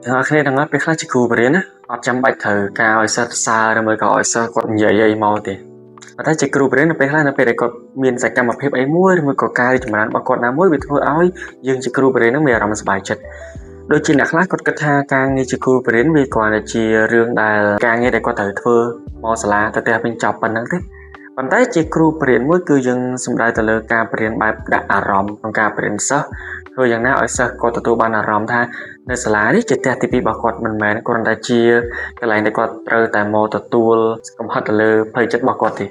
ទាំងអស់គ្នាទាំងអស់ពេលខ្លះជាគ្រូបរិញ្ញាអត់ចាំបាច់ត្រូវការឲ្យសិស្សសើឬមួយក៏ឲ្យសិស្សគាត់និយាយអីមកទេប៉ុន្តែជាគ្រូបរិញ្ញានៅពេលខ្លះនៅពេលដែលគាត់មានសកម្មភាពអីមួយឬមួយក៏ការរីកចម្រើនរបស់គាត់ណាមួយវាធ្វើឲ្យយើងជាគ្រូបរិញ្ញានឹងមានអារម្មណ៍សប្បាយចិត្តដូចជាអ្នកខ្លះគាត់គិតថាការងារជាគ្រូបរិញ្ញាវាគ្រាន់តែជារឿងដែលការងារដែលគាត់ត្រូវធ្វើមកសាលាទៅផ្ទះវិញចប់ប៉ុណ្ណឹងទេប៉ុន្តែជាគ្រូបរិញ្ញាមួយគឺយើងសំដៅទៅលើការបរិញ្ញាបែបដាក់អារម្មណ៍ក្នុងការបរិញ្ញាសិស្សធ្វើយ៉ាងណាឲ្យសិស្សគាត់ទទួលបានអារម្មណ៍ថានៅសាលានេះជាផ្ទះទី2របស់គាត់មិនមែនគ្រាន់តែជាកន្លែងដែលគាត់ត្រូវតែមកទទួលកំហិតទៅលើផ្លូវចិត្តរបស់គាត់ទេ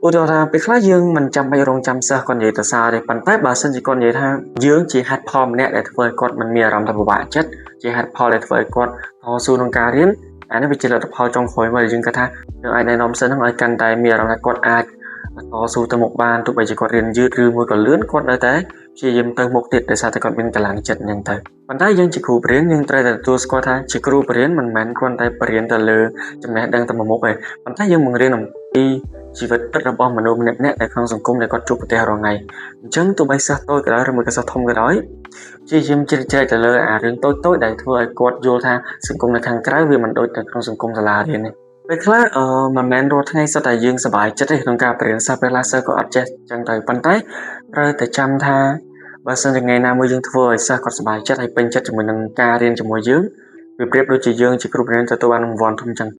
ឧទាហរណ៍ថាពេលខ្លះយើងមិនចាំបាច់រងចាំសិស្សគាត់និយាយទៅសារទេប៉ុន្តែបើសិនជាគាត់និយាយថាយើងជាហេតុផលម្នាក់ដែលធ្វើឲ្យគាត់មិនមានអារម្មណ៍ថាពិបាកចិត្តជាហេតុផលដែលធ្វើឲ្យគាត់តស៊ូក្នុងការរៀនអានេះវាជាលទ្ធផលចុងក្រោយមកយើងគិតថាយើងអាចណែនាំសិស្សហ្នឹងឲ្យកាន់តែមានអារម្មណ៍ថាគាត់អាចតស៊ូទៅមុខបានទោះបីជាគាត់រៀនយឺតឬមួយក៏លឿនគាត់នៅតែព្យាយាមទៅមុខទៀតដោយសារតែគាត់មានកម្លាំងចិត្តអញ្ចឹងទៅប៉ុន្តែយើងជាគ្រូបរិញ្ញាយើងត្រូវតែទទួលស្គាល់ថាជាគ្រូបរិញ្ញាមិនមែនគ្រាន់តែបរិញ្ញាទៅលើចំណេះដឹងតែមួយមុខទេប៉ុន្តែយើងបង្រៀនអំពីជីវិតពិតរបស់មនុស្សម្នាក់ៗនៅក្នុងសង្គមដែលគាត់ជួបប្រទះរាល់ថ្ងៃអញ្ចឹងទោះបីសិស្សតូចក៏ដោយឬមួយក៏សិស្សធំក៏ដោយព្យាយាមជ្រៀតជ្រែកទៅលើអារឿងតូចៗដែលធ្វើឲ្យគាត់យល់ថាសង្គមនៅខាងក្រៅវាមិនដូចនៅក្នុងសង្គមសាលារៀនទេពេលខ្លះមិនមែនរាល់ថ្ងៃសុទ្ធតែយើងសប្បាយចិត្តទេក្នុងការបរៀនសិស្សពេលខ្លះសិស្សក៏អត់ចេះចឹងទៅប៉ុន្តែត្រូវតែចាំថាបើសិនជាថ្ងៃណាមួយយើងធ្វើឲ្យសិស្សគាត់សប្បាយចិត្តហើយពេញចិត្តជាមួយនឹងការរៀនជាមួយយើងវាប្រៀបដូចជាយើងជាគ្រូបរិញ្ញាទទួលបានរង្វាន់ធំចឹង